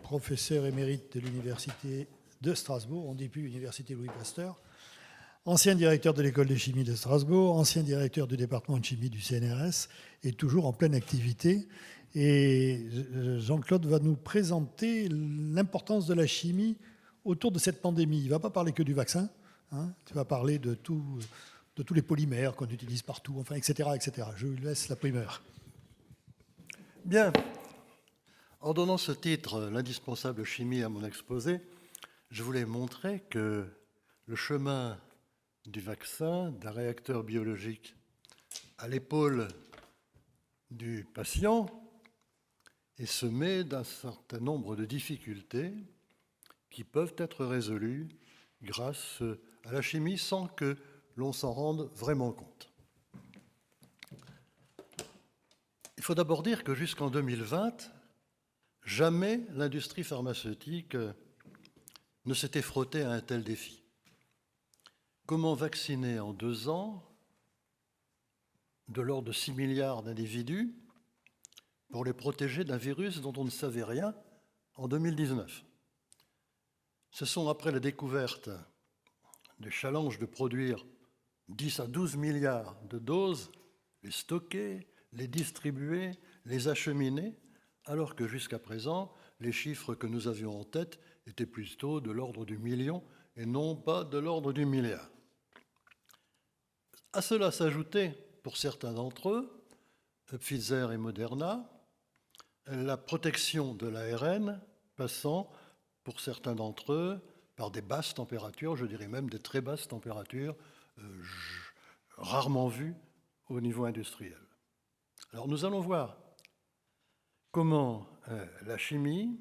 professeur émérite de l'Université de Strasbourg, on ne dit plus Université Louis Pasteur, ancien directeur de l'école de chimie de Strasbourg, ancien directeur du département de chimie du CNRS, et toujours en pleine activité. Et Jean-Claude va nous présenter l'importance de la chimie autour de cette pandémie. Il ne va pas parler que du vaccin, hein, il va parler de tous les polymères qu'on utilise partout, enfin, etc., etc. Je lui laisse la primeur. Bien. En donnant ce titre, l'indispensable chimie, à mon exposé, je voulais montrer que le chemin du vaccin, d'un réacteur biologique à l'épaule du patient est semé d'un certain nombre de difficultés qui peuvent être résolues grâce à la chimie sans que l'on s'en rende vraiment compte. Il faut d'abord dire que jusqu'en 2020, jamais l'industrie pharmaceutique ne s'était frottée à un tel défi. Comment vacciner en 2 ans de l'ordre de 6 milliards d'individus pour les protéger d'un virus dont on ne savait rien en 2019 ? Ce sont après la découverte du challenge de produire 10 à 12 milliards de doses, les stocker, les distribuer, les acheminer, alors que jusqu'à présent, les chiffres que nous avions en tête étaient plutôt de l'ordre du million et non pas de l'ordre du milliard. À cela s'ajoutait, pour certains d'entre eux, Pfizer et Moderna, la protection de l'ARN passant, pour certains d'entre eux, par des basses températures, je dirais même des très basses températures, rarement vues au niveau industriel. Alors nous allons voir comment la chimie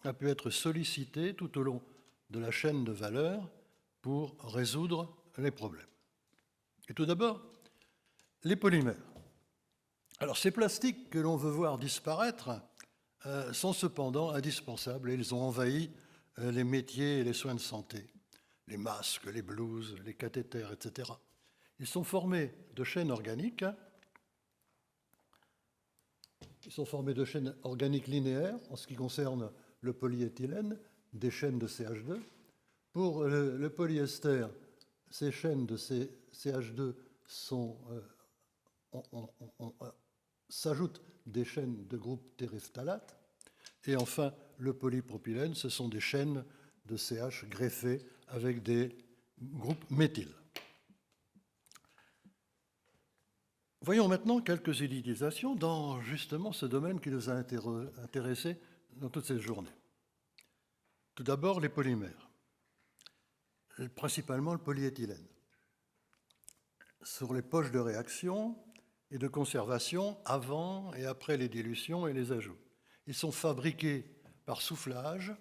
a pu être sollicitée tout au long de la chaîne de valeur pour résoudre les problèmes. Et tout d'abord, les polymères. Alors ces plastiques que l'on veut voir disparaître sont cependant indispensables et ils ont envahi les métiers et les soins de santé, les masques, les blouses, les cathéters, etc. Ils sont formés de chaînes organiques. Ils sont formés de chaînes organiques linéaires en ce qui concerne le polyéthylène, des chaînes de CH2. Pour le polyester, ces chaînes de CH2 s'ajoutent des chaînes de groupe téréphthalate. Et enfin, le polypropylène, ce sont des chaînes de CH greffées avec des groupes méthyl. Voyons maintenant quelques utilisations dans justement ce domaine qui nous a intéressés dans toute cette journée. Tout d'abord, les polymères, principalement le polyéthylène. Sur les poches de réaction et de conservation avant et après les dilutions et les ajouts. Ils sont fabriqués par soufflage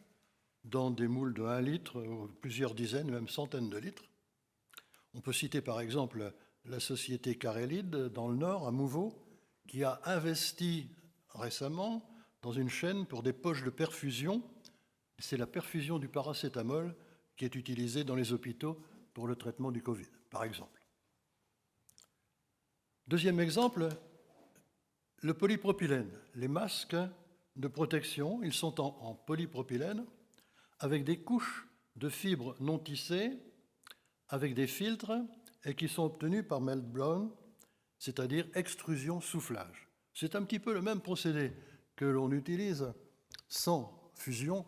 dans des moules de 1 litre, plusieurs dizaines, même centaines de litres. On peut citer par exemple la société Carélide dans le Nord, à Mouveau, qui a investi récemment dans une chaîne pour des poches de perfusion. C'est la perfusion du paracétamol qui est utilisée dans les hôpitaux pour le traitement du Covid, par exemple. Deuxième exemple, le polypropylène. Les masques de protection, ils sont en polypropylène avec des couches de fibres non tissées, avec des filtres et qui sont obtenus par melt-blown, c'est-à-dire extrusion-soufflage. C'est un petit peu le même procédé que l'on utilise sans fusion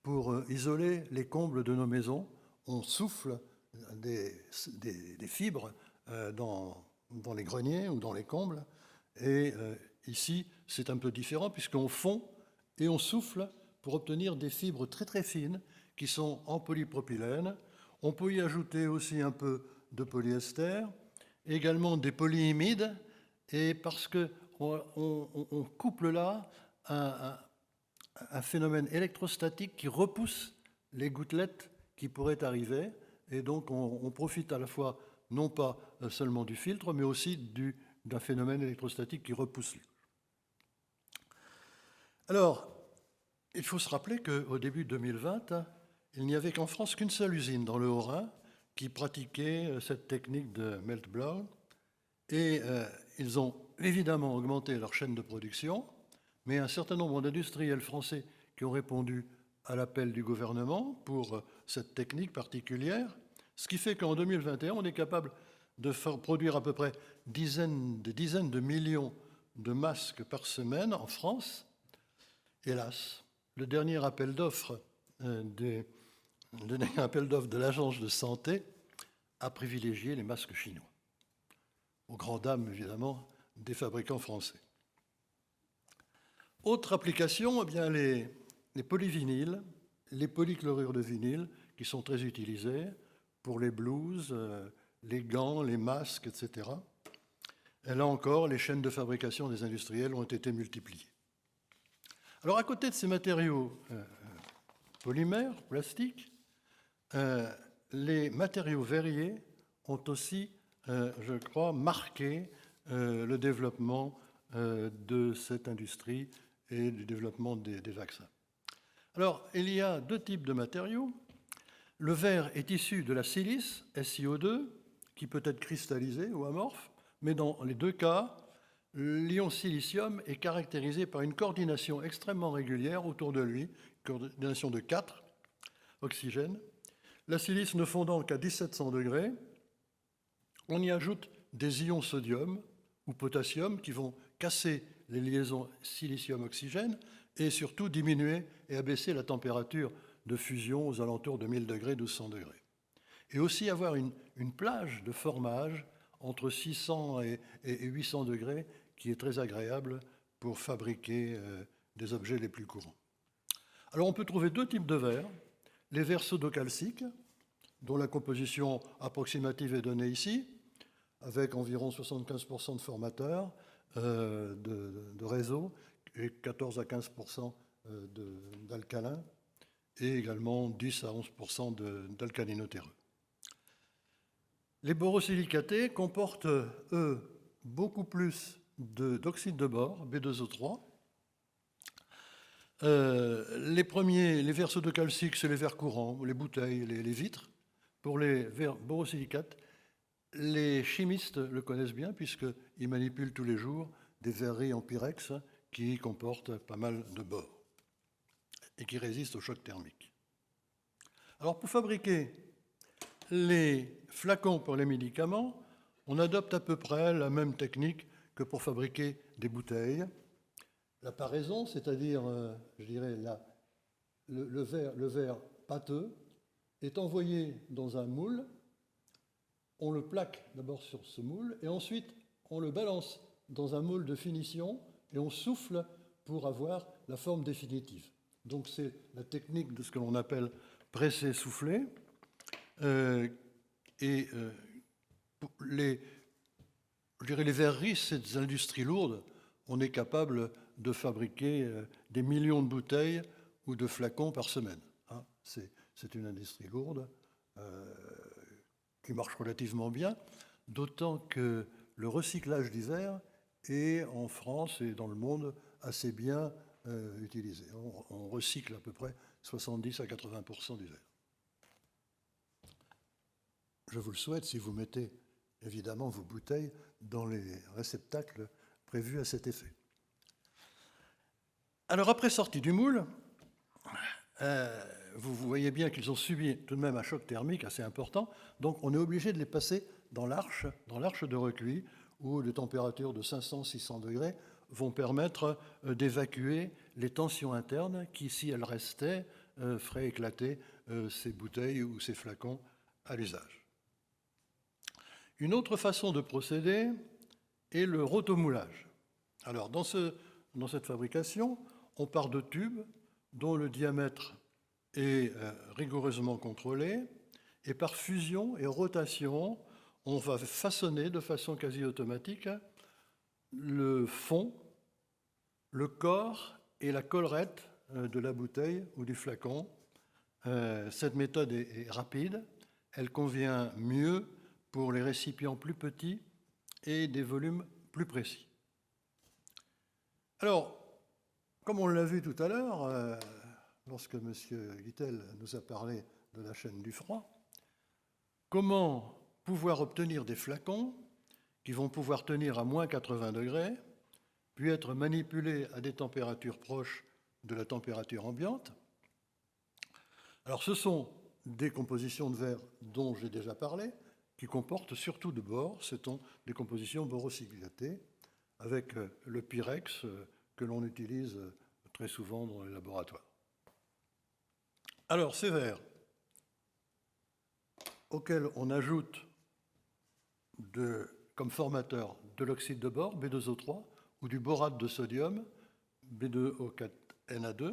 pour isoler les combles de nos maisons. On souffle des fibres dans les greniers ou dans les combles. Et ici, c'est un peu différent puisqu'on fond et on souffle pour obtenir des fibres très très fines qui sont en polypropylène. On peut y ajouter aussi un peu de polyester, également des polyimides, et parce qu'on couple là un phénomène électrostatique qui repousse les gouttelettes qui pourraient arriver, et donc on profite à la fois non pas seulement du filtre, mais aussi d'un phénomène électrostatique qui repousse. Alors, il faut se rappeler qu'au début de 2020, il n'y avait qu'en France qu'une seule usine dans le Haut-Rhin qui pratiquait cette technique de melt-blown, et ils ont évidemment augmenté leur chaîne de production, mais un certain nombre d'industriels français qui ont répondu à l'appel du gouvernement pour cette technique particulière, ce qui fait qu'en 2021, on est capable de produire à peu près des dizaines de millions de masques par semaine en France. Hélas, le dernier appel d'offres de l'Agence de santé a privilégié les masques chinois, aux grandes dames évidemment des fabricants français. Autre application, eh bien, les polyvinyles, les polychlorures de vinyle, qui sont très utilisés pour les blouses, les gants, les masques, etc. Et là encore, les chaînes de fabrication des industriels ont été multipliées. Alors, à côté de ces matériaux polymères, plastiques, les matériaux verriers ont aussi, je crois, marqué le développement de cette industrie et du développement des vaccins. Alors, il y a deux types de matériaux. Le verre est issu de la silice, SiO2, qui peut être cristallisé ou amorphe, mais dans les deux cas, l'ion silicium est caractérisé par une coordination extrêmement régulière autour de lui, coordination de 4 oxygènes. La silice ne fondant qu'à 1700 degrés, on y ajoute des ions sodium ou potassium qui vont casser les liaisons silicium-oxygène et surtout diminuer et abaisser la température de fusion aux alentours de 1000 degrés, 1200 degrés. Et aussi avoir une plage de formage entre 600 et 800 degrés qui est très agréable pour fabriquer des objets les plus courants. Alors on peut trouver deux types de verres. Les verres sodocalciques, dont la composition approximative est donnée ici, avec environ 75% de formateurs de réseau et 14 à 15% d'alcalins, et également 10 à 11% d'alcalinoterreux. Les borosilicatés comportent, eux, beaucoup plus d'oxyde de bore, B2O3. Les verres sodocalciques, c'est les verres courants, les bouteilles, les vitres. Pour les verres borosilicates, les chimistes le connaissent bien puisqu'ils manipulent tous les jours des verreries en pyrex qui comportent pas mal de bore et qui résistent au choc thermique. Alors pour fabriquer les flacons pour les médicaments, on adopte à peu près la même technique que pour fabriquer des bouteilles. La paraison, c'est-à-dire, je dirais, le verre pâteux, est envoyé dans un moule. On le plaque d'abord sur ce moule et ensuite on le balance dans un moule de finition et on souffle pour avoir la forme définitive. Donc c'est la technique de ce que l'on appelle pressé-soufflé. Les verreries, ces industries lourdes, on est capable de fabriquer des millions de bouteilles ou de flacons par semaine. Hein. C'est une industrie lourde qui marche relativement bien, d'autant que le recyclage du verre est en France et dans le monde assez bien utilisé. On recycle à peu près 70 à 80% du verre. Je vous le souhaite si vous mettez évidemment vos bouteilles dans les réceptacles prévus à cet effet. Alors après sortie du moule, vous voyez bien qu'ils ont subi tout de même un choc thermique assez important, donc on est obligé de les passer dans l'arche de recueil, où les températures de 500-600 degrés vont permettre d'évacuer les tensions internes qui, si elles restaient, feraient éclater ces bouteilles ou ces flacons à l'usage. Une autre façon de procéder est le rotomoulage. Alors, dans cette fabrication, on part de tubes dont le diamètre est rigoureusement contrôlé, et par fusion et rotation, on va façonner de façon quasi automatique le fond, le corps et la collerette de la bouteille ou du flacon. Cette méthode est rapide, elle convient mieux pour les récipients plus petits et des volumes plus précis. Alors, comme on l'a vu tout à l'heure, lorsque M. Guittel nous a parlé de la chaîne du froid, comment pouvoir obtenir des flacons qui vont pouvoir tenir à moins 80 degrés, puis, puis être manipulés à des températures proches de la température ambiante. Eh bien, il y a 2 types de flacons. Il y a Alors ce sont des compositions de verre dont j'ai déjà parlé, qui comportent surtout de bore, ce sont des compositions borocyclatées, avec le pyrex que l'on utilise très souvent dans les laboratoires. Alors ces verres, auxquels on ajoute comme formateur de l'oxyde de bore, B2O3, ou du borate de sodium, B2O4Na2,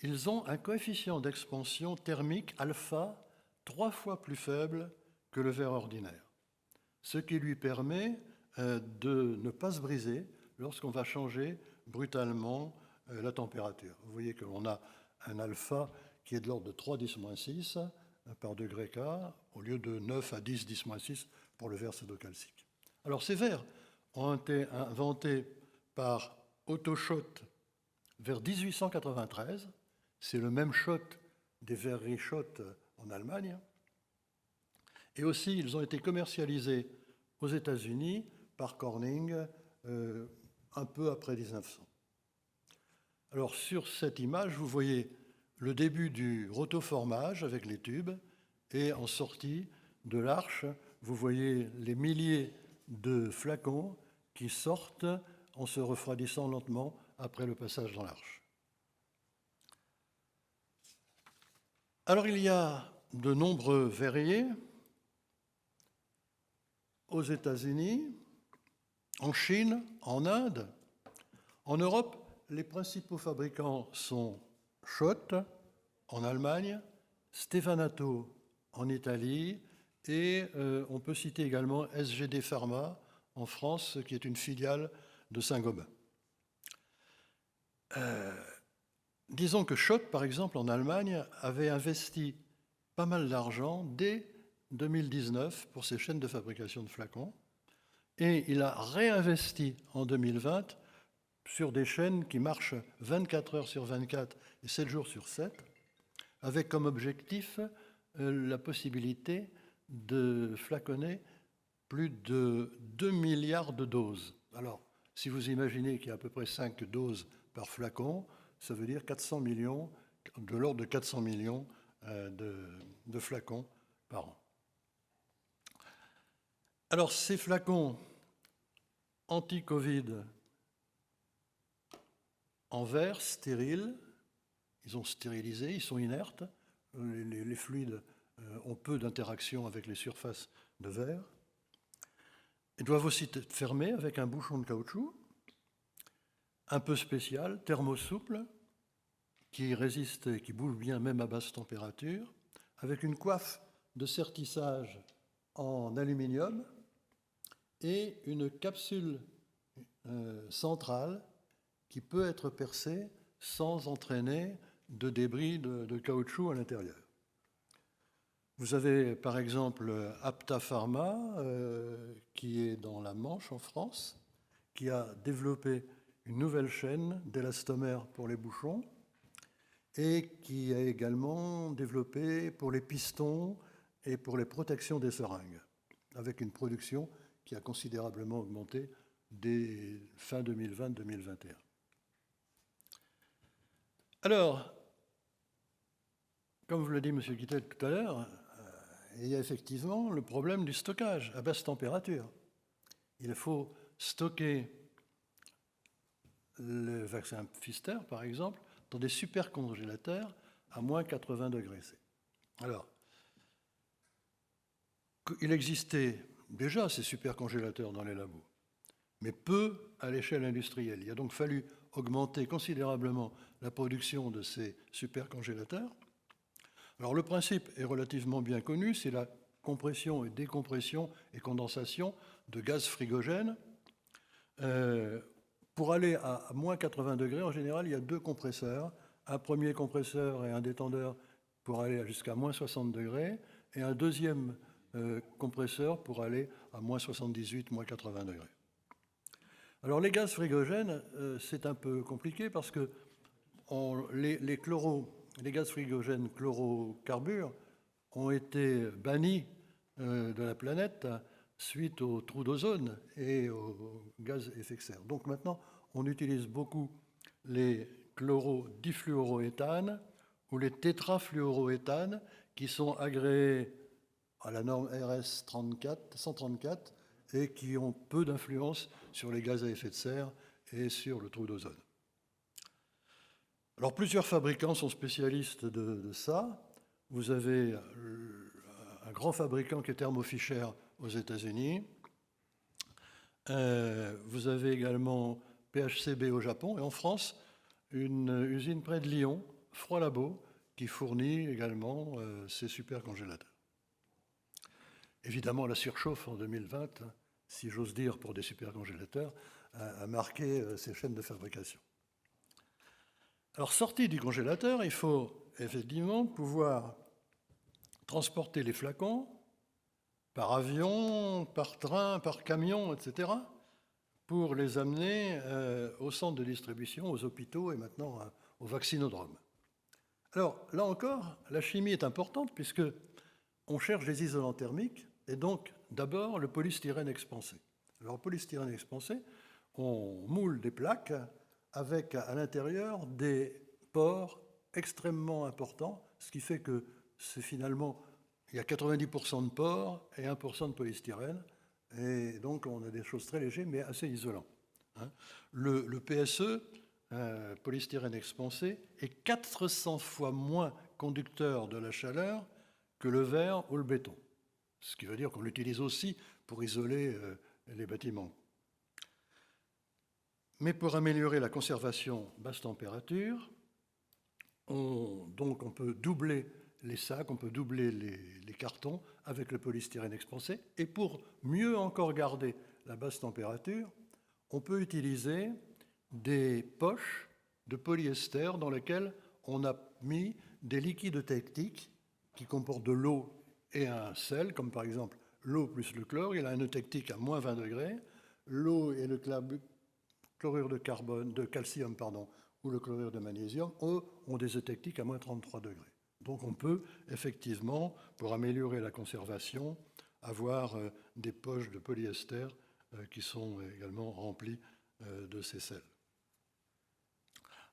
ils ont un coefficient d'expansion thermique alpha 3 fois plus faible que le verre ordinaire, ce qui lui permet de ne pas se briser lorsqu'on va changer brutalement la température. Vous voyez que l'on a un alpha qui est de l'ordre de 3 10-6 par degré K, au lieu de 9 à 10 10-6 pour le verre pseudocalcique. Alors ces verres ont été inventés par Otto Schott vers 1893. C'est le même Schott des verreries Schott en Allemagne. Et aussi, ils ont été commercialisés aux États-Unis par Corning un peu après 1900. Alors sur cette image, vous voyez le début du rotoformage avec les tubes, et en sortie de l'arche, vous voyez les milliers de flacons qui sortent en se refroidissant lentement après le passage dans l'arche. Alors il y a de nombreux verriers aux États-Unis, en Chine, en Inde. En Europe, les principaux fabricants sont Schott en Allemagne, Stevanato en Italie, et on peut citer également SGD Pharma en France, qui est une filiale de Saint-Gobain. Disons que Schott, par exemple, en Allemagne, avait investi pas mal d'argent dès 2019 pour ses chaînes de fabrication de flacons, et il a réinvesti en 2020 sur des chaînes qui marchent 24 heures sur 24 et 7 jours sur 7, avec comme objectif la possibilité de flaconner plus de 2 milliards de doses. Alors, si vous imaginez qu'il y a à peu près 5 doses par flacon, ça veut dire 400 millions, de l'ordre de 400 millions de flacons par an. Alors, ces flacons anti-Covid en verre, stériles, ils ont stérilisé, ils sont inertes, les fluides ont peu d'interaction avec les surfaces de verre. Ils doivent aussi être fermés avec un bouchon de caoutchouc, un peu spécial, thermosouple, qui résiste et qui bouge bien même à basse température, avec une coiffe de sertissage en aluminium et une capsule centrale qui peut être percée sans entraîner de débris de caoutchouc à l'intérieur. Vous avez par exemple Apta Pharma, qui est dans la Manche en France, qui a développé une nouvelle chaîne d'élastomères pour les bouchons et qui a également développé pour les pistons et pour les protections des seringues, avec une production qui a considérablement augmenté dès fin 2020-2021. Alors, comme vous l'a dit M. Guittel tout à l'heure, il y a effectivement le problème du stockage à basse température. Il faut stocker le vaccin Pfister, par exemple, dans des supercongélateurs à moins 80 degrés C. Alors, il existait déjà ces supercongélateurs dans les labos, mais peu à l'échelle industrielle. Il a donc fallu augmenter considérablement la production de ces supercongélateurs. Alors le principe est relativement bien connu, c'est la compression et décompression et condensation de gaz frigogène. Pour aller à moins 80 degrés, en général, il y a deux compresseurs, un premier compresseur et un détendeur pour aller jusqu'à moins 60 degrés, et un deuxième compresseur pour aller à moins 78, moins 80 degrés. Alors les gaz frigogènes, c'est un peu compliqué parce que les gaz frigogènes chlorocarbures ont été bannis de la planète suite aux trous d'ozone et aux gaz à effet de serre. Donc maintenant, on utilise beaucoup les chlorodifluoroéthanes ou les tétrafluoroéthanes qui sont agréés à la norme RS 134 et qui ont peu d'influence sur les gaz à effet de serre et sur le trou d'ozone. Alors plusieurs fabricants sont spécialistes de ça. Vous avez un grand fabricant qui est Thermo Fisher aux États-Unis. Vous avez également PHCB au Japon et en France, une usine près de Lyon, Froid Labo, qui fournit également ces supercongélateurs. Évidemment, la surchauffe en 2020, si j'ose dire pour des supercongélateurs, a marqué ces chaînes de fabrication. Alors, sorti du congélateur, il faut effectivement pouvoir transporter les flacons par avion, par train, par camion, etc., pour les amener au centre de distribution, aux hôpitaux et maintenant aux vaccinodromes. Alors, là encore, la chimie est importante puisque on cherche des isolants thermiques et donc, d'abord, le polystyrène expansé. Alors, le polystyrène expansé, on moule des plaques avec à l'intérieur des pores extrêmement importants, ce qui fait que c'est finalement, il y a 90% de pores et 1% de polystyrène, et donc on a des choses très légères mais assez isolants. Le PSE, polystyrène expansé, est 400 fois moins conducteur de la chaleur que le verre ou le béton, ce qui veut dire qu'on l'utilise aussi pour isoler les bâtiments. Mais pour améliorer la conservation basse température, on peut doubler les sacs, on peut doubler les cartons avec le polystyrène expansé. Et pour mieux encore garder la basse température, on peut utiliser des poches de polyester dans lesquelles on a mis des liquides eutectiques qui comportent de l'eau et un sel, comme par exemple l'eau plus le chlore. Il a un eutectique à moins 20 degrés. L'eau et le chlorure de calcium ou le chlorure de magnésium ont des eutectiques à moins 33 degrés. Donc on peut effectivement, pour améliorer la conservation, avoir des poches de polyester qui sont également remplies de ces sels.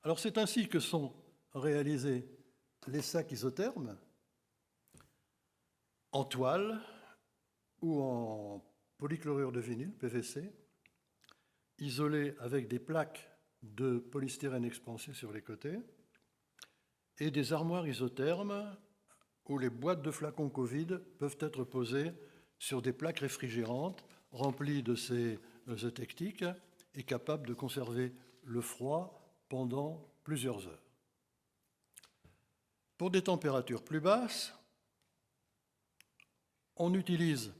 Alors c'est ainsi que sont réalisés les sacs isothermes en toile ou en polychlorure de vinyle, PVC, isolés avec des plaques de polystyrène expansé sur les côtés, et des armoires isothermes où les boîtes de flacons Covid peuvent être posées sur des plaques réfrigérantes remplies de ces eutectiques et capables de conserver le froid pendant plusieurs heures. Pour des températures plus basses, on utilise,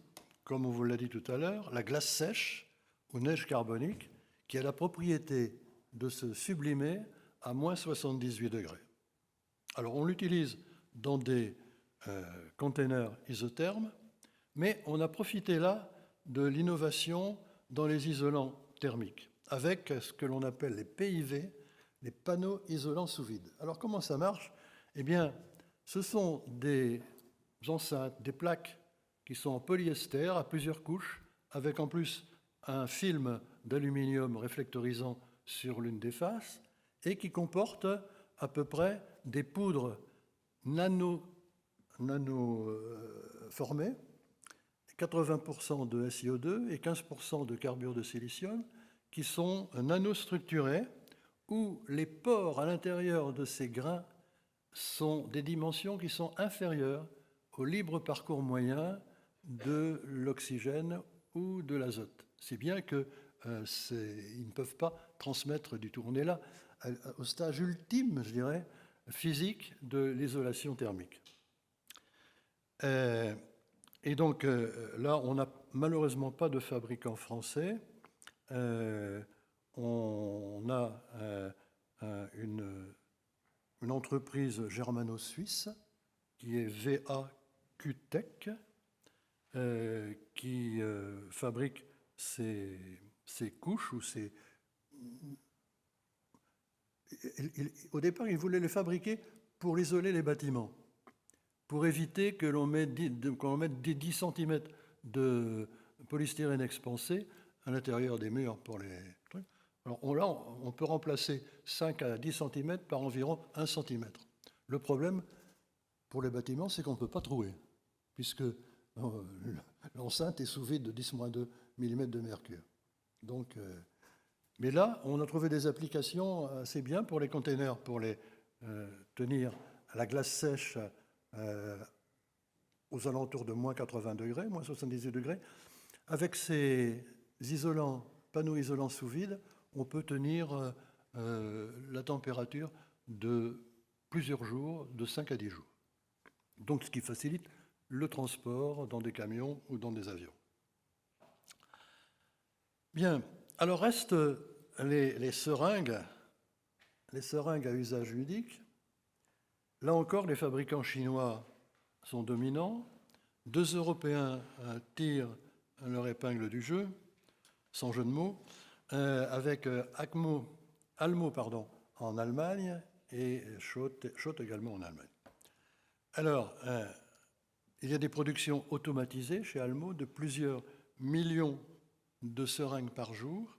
comme on vous l'a dit tout à l'heure, la glace sèche ou neige carbonique qui a la propriété de se sublimer à moins 78 degrés. Alors on l'utilise dans des containers isothermes, mais on a profité là de l'innovation dans les isolants thermiques, avec ce que l'on appelle les PIV, les panneaux isolants sous vide. Alors comment ça marche? Eh bien, ce sont des enceintes, des plaques qui sont en polyester à plusieurs couches, avec en plus un film d'aluminium réflectorisant sur l'une des faces, et qui comportent à peu près des poudres nano-formées, 80% de SiO2 et 15% de carbure de silicium, qui sont nanostructurés, où les pores à l'intérieur de ces grains sont des dimensions qui sont inférieures au libre parcours moyen de l'oxygène ou de l'azote. Si bien qu'ils ne peuvent pas transmettre du tout. On est là au stage ultime, je dirais, physique de l'isolation thermique. Et donc là, on n'a malheureusement pas de fabricant français. On a une entreprise germano-suisse qui est VAQ-Tech, qui fabrique ces couches ou ces... Au départ, ils voulaient les fabriquer pour isoler les bâtiments, pour éviter que l'on mette 10 cm de polystyrène expansé à l'intérieur des murs pour les trucs. Alors là, on peut remplacer 5 à 10 cm par environ 1 cm. Le problème pour les bâtiments, c'est qu'on ne peut pas trouer, puisque l'enceinte est sous vide de 10-2 mm de mercure. Donc, mais là, on a trouvé des applications assez bien pour les containers, pour les tenir à la glace sèche aux alentours de moins 80 degrés, moins 78 degrés. Avec ces isolants, panneaux isolants sous vide, on peut tenir la température de plusieurs jours, de 5 à 10 jours. Donc, ce qui facilite le transport dans des camions ou dans des avions. Bien, alors restent les seringues à usage unique. Là encore, les fabricants chinois sont dominants. 2 Européens tirent leur épingle du jeu, sans jeu de mots, avec Almo en Allemagne et Schott également en Allemagne. Alors, il y a des productions automatisées chez Almo de plusieurs millions de seringues par jour,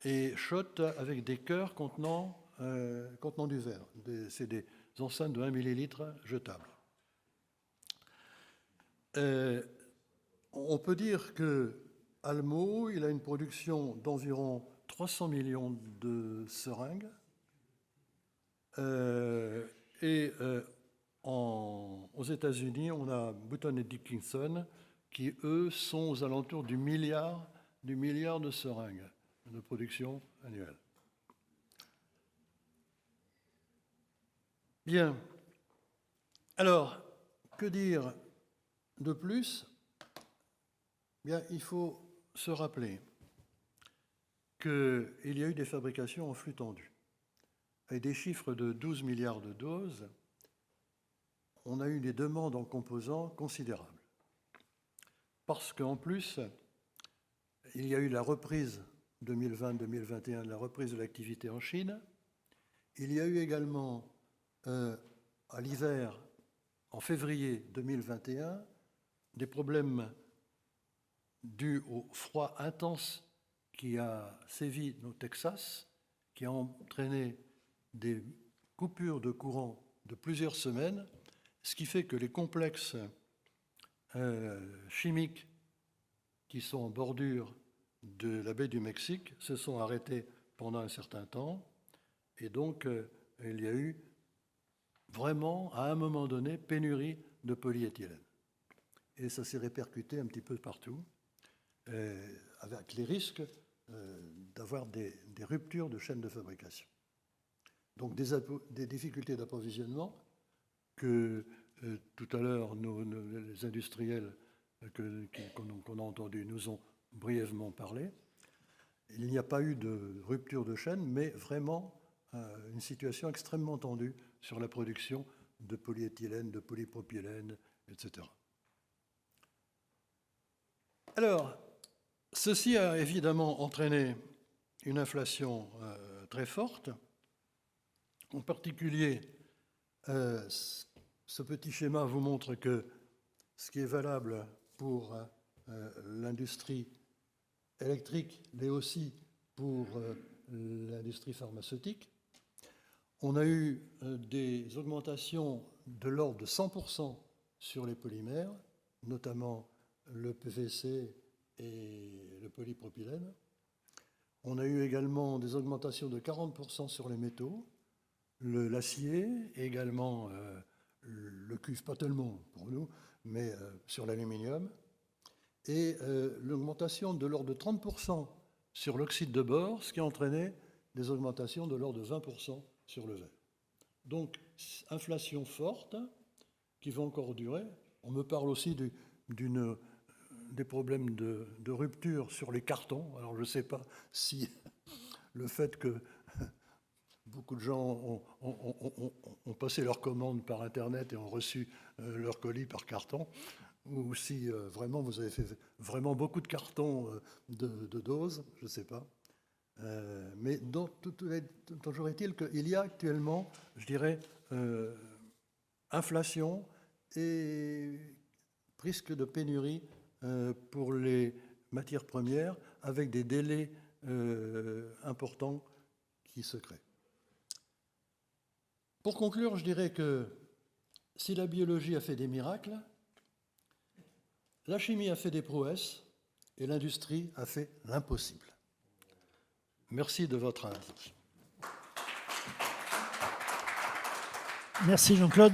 et Schott avec des cœurs contenant du verre. C'est des enceintes de 1 millilitre jetables. On peut dire que Almo, il a une production d'environ 300 millions de seringues, aux États-Unis, on a Button et Dickinson qui, eux, sont aux alentours du milliard de seringues de production annuelle. Bien. Alors, que dire de plus? Bien, il faut se rappeler qu'il y a eu des fabrications en flux tendu. Avec des chiffres de 12 milliards de doses, on a eu des demandes en composants considérables. Parce qu'en plus, il y a eu la reprise 2020-2021, la reprise de l'activité en Chine. Il y a eu également, à l'hiver, en février 2021, des problèmes dus au froid intense qui a sévi au Texas, qui a entraîné des coupures de courant de plusieurs semaines, ce qui fait que les complexes chimiques qui sont en bordure de la baie du Mexique se sont arrêtés pendant un certain temps, et donc il y a eu vraiment, à un moment donné, pénurie de polyéthylène. Et ça s'est répercuté un petit peu partout, avec les risques d'avoir des ruptures de chaînes de fabrication. Donc des difficultés d'approvisionnement que tout à l'heure les industriels qu'on a entendus nous ont brièvement parlé. Il n'y a pas eu de rupture de chaîne, mais vraiment une situation extrêmement tendue sur la production de polyéthylène, de polypropylène, etc. Alors, ceci a évidemment entraîné une inflation très forte. En particulier, ce petit schéma vous montre que ce qui est valable pour l'industrie électrique, mais aussi pour l'industrie pharmaceutique. On a eu des augmentations de l'ordre de 100% sur les polymères, notamment le PVC et le polypropylène. On a eu également des augmentations de 40% sur les métaux, l'acier, également le cuivre, pas tellement pour nous, mais sur l'aluminium, et l'augmentation de l'ordre de 30% sur l'oxyde de bore, ce qui a entraîné des augmentations de l'ordre de 20% sur le verre. Donc, inflation forte qui va encore durer. On me parle aussi des problèmes de rupture sur les cartons. Alors, je ne sais pas si le fait que beaucoup de gens ont passé leurs commandes par Internet et ont reçu leurs colis par carton, ou si vraiment vous avez fait vraiment beaucoup de cartons de doses, je ne sais pas. Mais toujours est-il qu'il y a actuellement, je dirais, inflation et risque de pénurie pour les matières premières, avec des délais importants qui se créent. Pour conclure, je dirais que si la biologie a fait des miracles, la chimie a fait des prouesses et l'industrie a fait l'impossible. Merci de votre attention. Merci Jean-Claude.